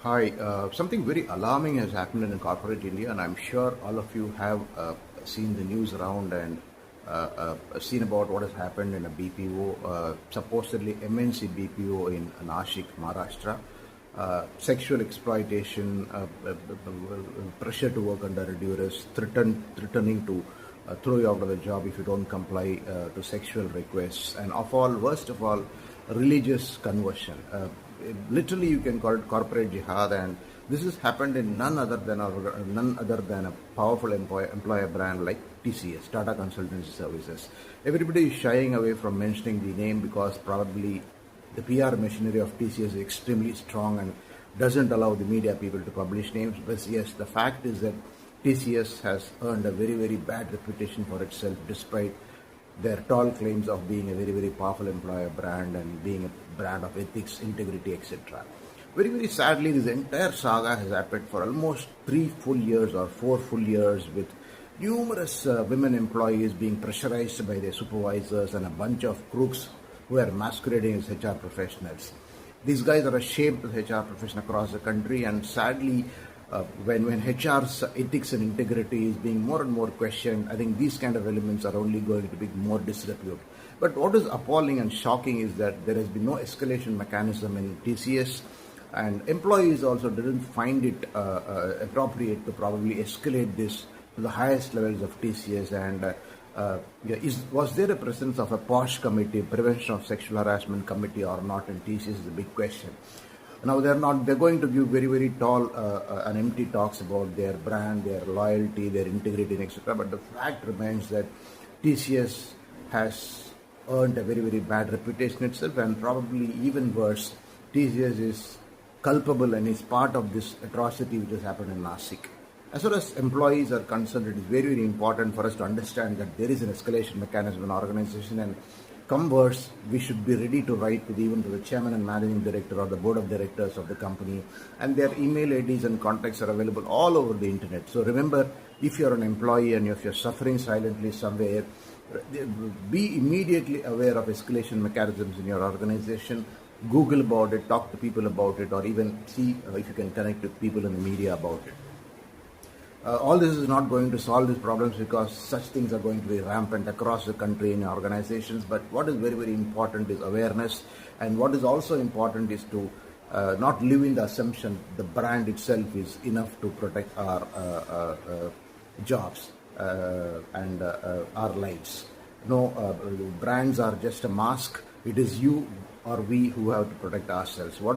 Hi, something very alarming has happened in corporate India, and I'm sure all of you have seen the news around and seen about what has happened in a BPO, supposedly MNC BPO in Nashik, Maharashtra. Sexual exploitation, pressure to work under duress, threatening to throw you out of the job if you don't comply to sexual requests, and worst of all, religious conversion. Literally, you can call it corporate jihad, and this has happened in none other than a powerful employer brand like TCS, Tata Consultancy Services. Everybody is shying away from mentioning the name because probably the PR machinery of TCS is extremely strong and doesn't allow the media people to publish names. But yes, the fact is that TCS has earned a very, very bad reputation for itself despite their tall claims of being a very, very powerful employer brand and being a brand of ethics, integrity, etc. Very, very sadly, this entire saga has happened for almost 3 full years or 4 full years with numerous women employees being pressurized by their supervisors and a bunch of crooks who are masquerading as HR professionals. These guys are a shame to the HR profession across the country, and sadly, when HR's ethics and integrity is being more and more questioned, I think these kind of elements are only going to be more disrepute. But what is appalling and shocking is that there has been no escalation mechanism in TCS, and employees also didn't find it appropriate to probably escalate this to the highest levels of TCS. And was there a presence of a POSH committee, Prevention of Sexual Harassment Committee, or not in TCS is the big question. Now they're going to give very, very tall and empty talks about their brand, their loyalty, their integrity, etc. But the fact remains that TCS has earned a very, very bad reputation itself, and probably even worse, TCS is culpable and is part of this atrocity which has happened in Nashik. As far as employees are concerned, it is very, very important for us to understand that there is an escalation mechanism in organization, and come worse, we should be ready to write even to the chairman and managing director or the board of directors of the company, and their email IDs and contacts are available all over the internet. So remember, if you're an employee and if you're suffering silently somewhere, be immediately aware of escalation mechanisms in your organization. Google about it, talk to people about it, or even see if you can connect with people in the media about it. All this is not going to solve these problems because such things are going to be rampant across the country in organizations. But what is very, very important is awareness. And what is also important is to not live in the assumption the brand itself is enough to protect our jobs and our lives. No, brands are just a mask. It is you or we who have to protect ourselves. What